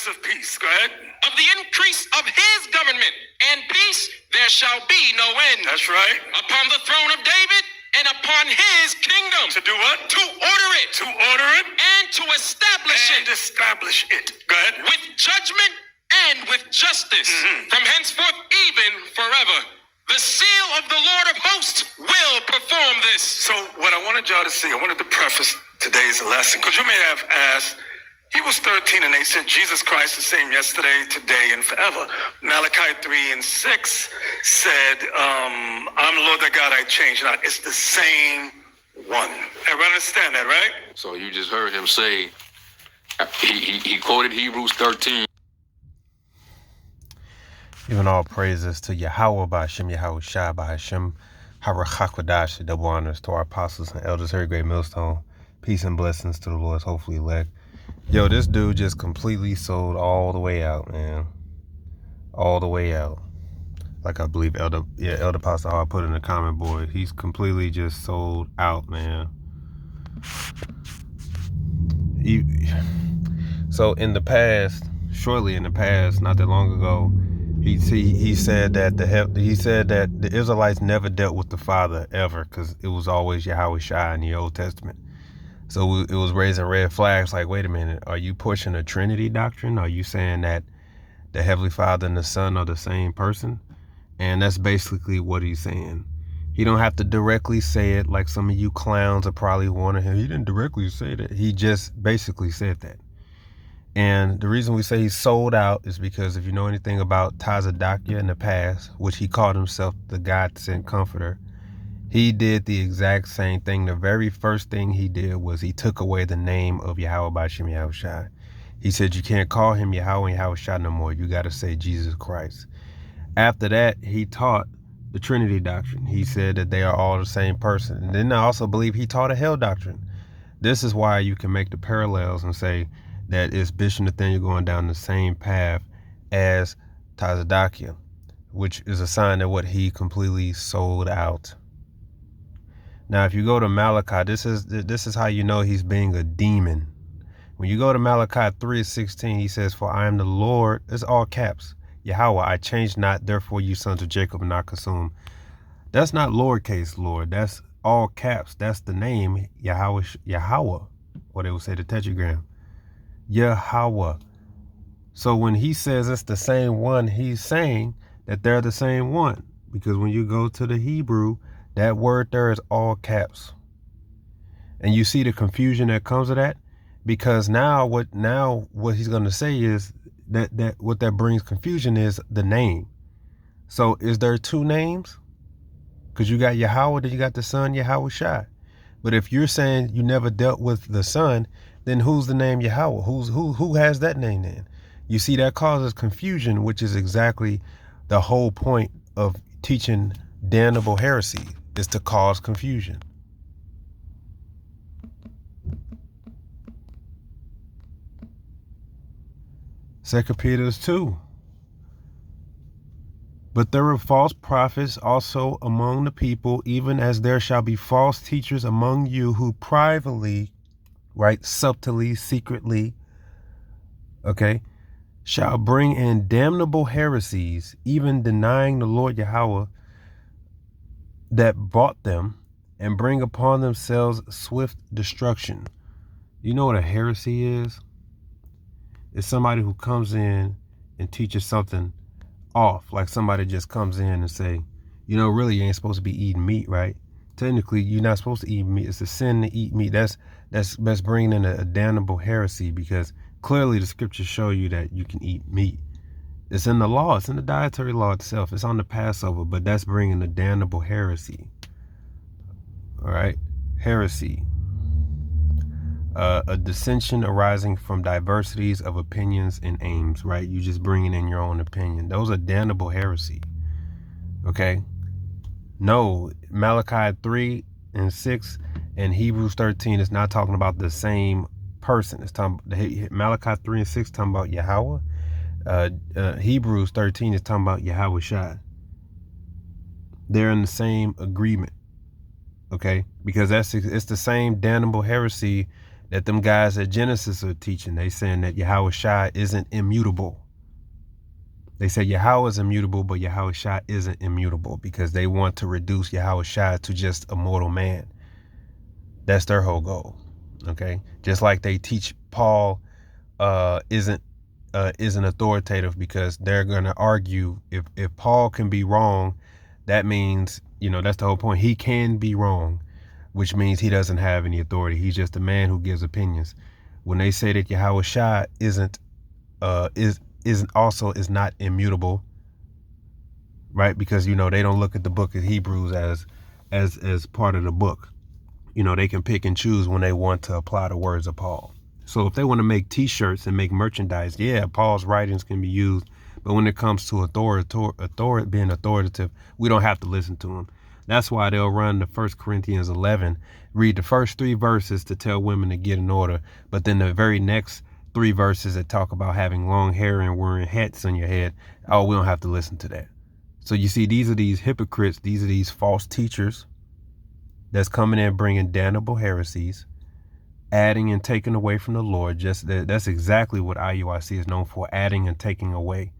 Prince of Peace. Go ahead. Of the increase of his government and peace, there shall be no end. That's right. Upon the throne of David and upon his kingdom. To do what? To order it. To order it. And to establish and it. establish it. Go ahead. With judgment and with justice. From henceforth even forever. The seal of the Lord of hosts will perform this. So what I wanted y'all to see, I wanted to preface today's lesson, because you may have asked, Hebrews 13 and 8 said Jesus Christ the same yesterday, today, and forever. Malachi 3 and 6 said, I'm the Lord thy God, I change not. It's the same one. Everybody understand that, right? So you just heard him say, he quoted Hebrews 13. Giving all praises to Yahweh Ba'Hashem, Yahweh Shai Ba'Hashem, Harachakwadash, double honors to our apostles and elders, very great millstone. Peace and blessings to the Lord's hopefully elect. Yo, this dude just completely sold all the way out, man. All the way out. Like I believe Elder Pastor Hart put in the comment board. He's completely just sold out, man. So in the past, shortly in the past, not that long ago, he said that the Israelites never dealt with the Father ever, because it was always Yahweh Shai in the Old Testament. So it was raising red flags like, wait a minute, are you pushing a Trinity doctrine? Are you saying that the Heavenly Father and the Son are the same person? And that's basically what he's saying. He don't have to directly say it like some of you clowns are probably wanting him. He didn't directly say that. He just basically said that. And the reason we say he's sold out is because if you know anything about Tazadakia in the past, which he called himself the God-sent comforter, he did the exact same thing. The very first thing he did was he took away the name of Yahweh Ba'Hashem Yahweh Shai. He said you can't call him Yahweh and Yahweh Shai no more. You got to say Jesus Christ. After that, he taught the Trinity doctrine. He said that they are all the same person. And then I also believe he taught a hell doctrine. This is why you can make the parallels and say that it's Bishop Nathaniel going down the same path as Tazadakia, which is a sign that what he completely sold out. Now, if you go to Malachi, this is how you know he's being a demon. When you go to Malachi 3:16, he says, "For I am the Lord," it's all caps, Yahweh, I change not, therefore you sons of Jacob are not consumed. That's not lowercase Lord, that's all caps. That's the name Yahweh, or they would say the tetragram. Yahweh. So when he says it's the same one, he's saying that they're the same one. Because when you go to the Hebrew, that word there is all caps. And you see the confusion that comes of that? Because now what he's going to say is that what that brings confusion is the name. So is there two names? Because you got Yahweh, then you got the Son, Yahweh Shai. But if you're saying you never dealt with the Son, then who's the name Yahweh? Who has that name then? You see, that causes confusion, which is exactly the whole point of teaching damnable heresy, is to cause confusion. Second Peter 2. But there were false prophets also among the people, even as there shall be false teachers among you who privately, right, subtly, secretly, shall bring in damnable heresies, even denying the Lord Yahweh that bought them, and bring upon themselves swift destruction. You know what a heresy is? It's somebody who comes in and teaches something off, like somebody just comes in and say, you know, really you ain't supposed to be eating meat, right? Technically, you're not supposed to eat meat. It's a sin to eat meat. That's bringing in a damnable heresy, because clearly the scriptures show you that you can eat meat. It's in the law. It's in the dietary law itself. It's on the Passover, but that's bringing a damnable heresy. All right? Heresy. A dissension arising from diversities of opinions and aims, right? You just bringing in your own opinion. Those are damnable heresy. Okay? No, Malachi 3:6 and Hebrews 13 is not talking about the same person. It's talking Malachi 3:6 talking about Yahweh. Hebrews 13 is talking about Yahweh Shai. They're in the same agreement. Okay? Because it's the same damnable heresy that them guys at Genesis are teaching. They saying that Yahweh Shai isn't immutable. They say Yahweh is immutable, but Yahweh Shai isn't immutable because they want to reduce Yahweh Shai to just a mortal man. That's their whole goal. Okay, just like they teach Paul isn't authoritative because they're gonna argue if Paul can be wrong, that means, you know, that's the whole point. He can be wrong, which means he doesn't have any authority. He's just a man who gives opinions. When they say that Yahweh Shai is not immutable, right? Because, you know, they don't look at the book of Hebrews as part of the book. You know, they can pick and choose when they want to apply the words of Paul. So if they want to make t-shirts and make merchandise, yeah, Paul's writings can be used. But when it comes to being authoritative, we don't have to listen to him. That's why they'll run to 1 Corinthians 11, read the first 3 verses to tell women to get in order. But then the very next 3 verses that talk about having long hair and wearing hats on your head, oh, we don't have to listen to that. So you see, these are these hypocrites. These are these false teachers that's coming in bringing damnable heresies, adding and taking away from the Lord. That's exactly what IUIC is known for, adding and taking away.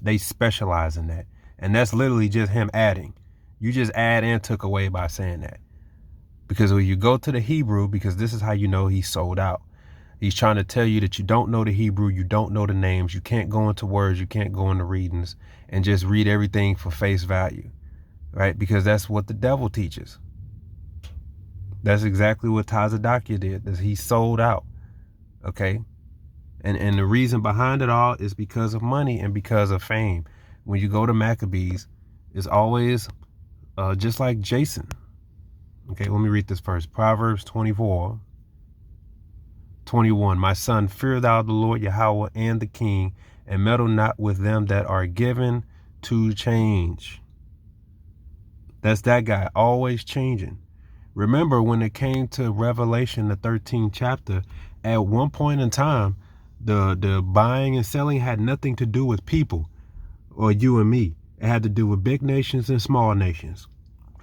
They specialize in that. And that's literally just him adding. You just add and took away by saying that. Because when you go to the Hebrew, because this is how you know he's sold out. He's trying to tell you that you don't know the Hebrew, you don't know the names, you can't go into words, you can't go into readings and just read everything for face value, right? Because that's what the devil teaches. That's exactly what Tazadakia did. He sold out. Okay. And the reason behind it all is because of money and because of fame. When you go to Maccabees, it's always just like Jason. Okay, let me read this first. Proverbs 24:21. My son, fear thou the Lord Yahweh and the king, and meddle not with them that are given to change. That's that guy, always changing. Remember, when it came to Revelation, the 13th chapter, at one point in time, the buying and selling had nothing to do with people or you and me. It had to do with big nations and small nations.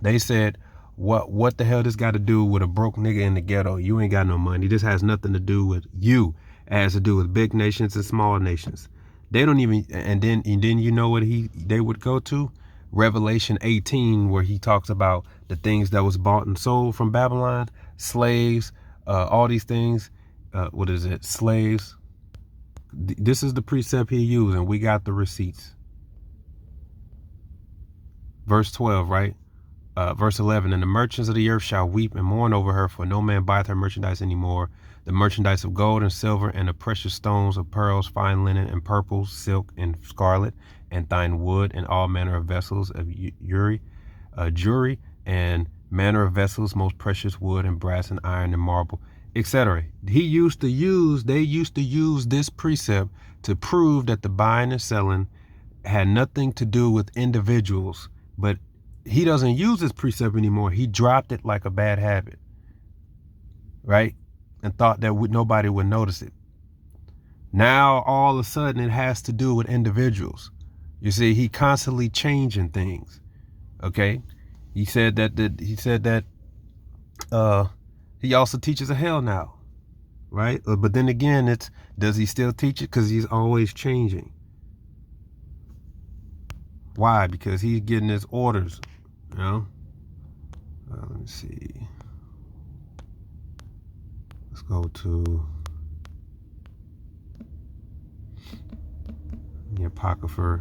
They said, what the hell this got to do with a broke nigga in the ghetto? You ain't got no money. This has nothing to do with you. It has to do with big nations and small nations. They don't even, and then you know what they would go to? Revelation 18, where he talks about the things that was bought and sold from Babylon, slaves, all these things. What is it? Slaves. This is the precept he used, and we got the receipts. Verse 12, right? Verse 11, and the merchants of the earth shall weep and mourn over her, for no man buyeth her merchandise anymore. The merchandise of gold and silver, and the precious stones of pearls, fine linen, and purple, silk, and scarlet, and thine wood, and all manner of vessels of jewelry, and manner of vessels, most precious wood, and brass, and iron, and marble, etc. They used to use this precept to prove that the buying and selling had nothing to do with individuals. But he doesn't use this precept anymore. He dropped it like a bad habit, right? And thought that nobody would notice it. Now, all of a sudden, it has to do with individuals. You see, he constantly changing things. Okay, he said that he also teaches a hell now, right? But then again, does he still teach it? Because he's always changing. Why? Because he's getting his orders. You know. Let me see. Let's go to the Apocrypha.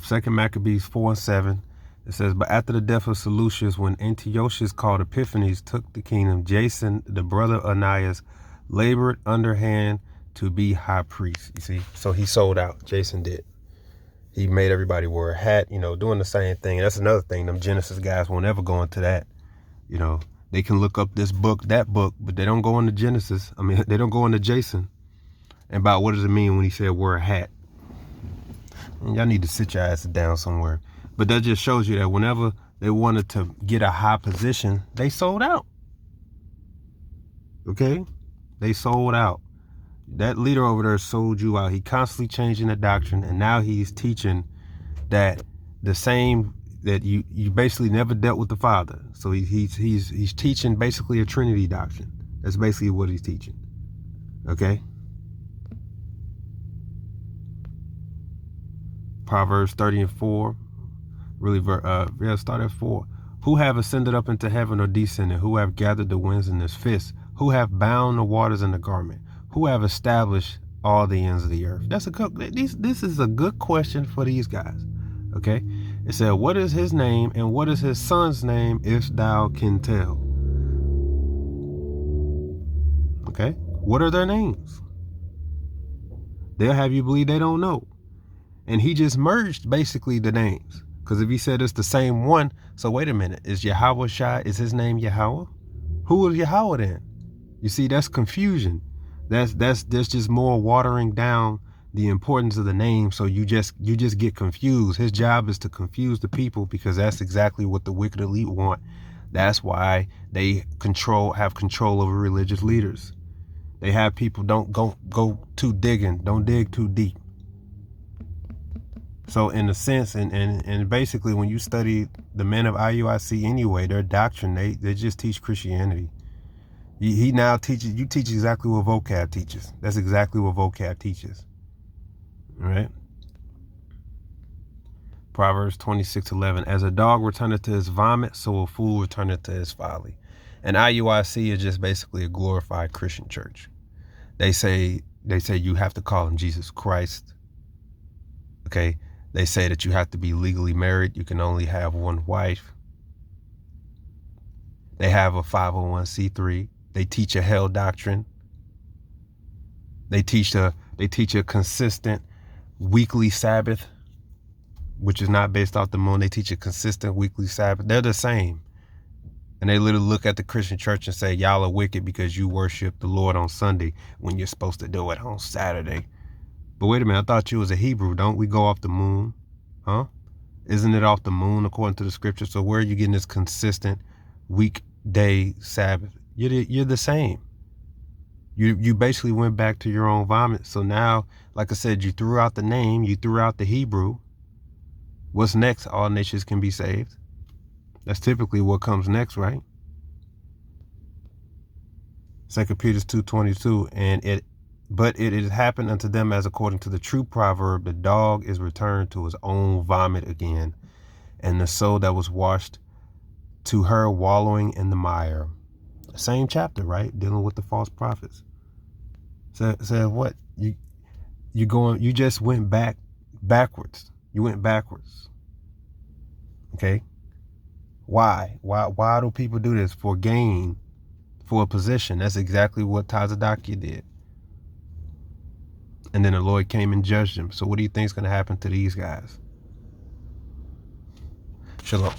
Second Maccabees 4:7. It says, but after the death of Seleucus, when Antiochus called Epiphanes took the kingdom, Jason, the brother of Onias, labored underhand to be high priest. You see, so he sold out. Jason did. He made everybody wear a hat, you know, doing the same thing. That's another thing. Them Genesis guys won't ever go into that. You know, they can look up this book, that book, but they don't go into Genesis. I mean, they don't go into Jason. And about what does it mean when he said wear a hat? And y'all need to sit your asses down somewhere. But that just shows you that whenever they wanted to get a high position, they sold out. Okay? They sold out. That leader over there sold you out. He constantly changing the doctrine, and now he's teaching that the same, that you basically never dealt with the Father. So he's teaching basically a Trinity doctrine. That's basically what he's teaching. Okay. Proverbs 30:4. Really, start at 4. Who have ascended up into heaven or descended? Who have gathered the winds in his fist? Who have bound the waters in the garment? Who have established all the ends of the earth? This is a good question for these guys. Okay. It said, what is his name and what is his son's name, if thou can tell? Okay. What are their names? They'll have you believe they don't know. And he just merged basically the names. Because if he said it's the same one, so wait a minute, is Yahweh Shai, is his name Yahweh? Who is Yahweh then? You see, that's confusion. That's just more watering down the importance of the name, so you just get confused. His job is to confuse the people, because that's exactly what the wicked elite want. That's why they have control over religious leaders. They have people don't go too digging, don't dig too deep. So in a sense, and basically when you study the men of IUIC anyway, their doctrine, they just teach Christianity. He now teaches, you teach exactly what vocab teaches. That's exactly what vocab teaches. All right. Proverbs 26:11. As a dog returneth to his vomit, so a fool returneth to his folly. And IUIC is just basically a glorified Christian church. They say you have to call him Jesus Christ. Okay. They say that you have to be legally married. You can only have one wife. They have a 501c3. They teach a hell doctrine. They teach a consistent weekly Sabbath, which is not based off the moon. They teach a consistent weekly Sabbath. They're the same. And they literally look at the Christian church and say, y'all are wicked because you worship the Lord on Sunday when you're supposed to do it on Saturday. But wait a minute, I thought you was a Hebrew. Don't we go off the moon? Huh? Isn't it off the moon according to the scripture? So where are you getting this consistent weekday Sabbath? You're the same. You basically went back to your own vomit. So now, like I said, you threw out the name, you threw out the Hebrew. What's next? All nations can be saved. That's typically what comes next, right? 2 Peter 2:22, but it has happened unto them as according to the true proverb, the dog is returned to his own vomit again, and the soul that was washed to her wallowing in the mire. Same chapter, right? Dealing with the false prophets. So what? You just went backwards. You went backwards. Okay? Why? Why do people do this? For gain, for a position. That's exactly what Tazadakia did. And then the Lord came and judged them. So what do you think is going to happen to these guys? Shalom.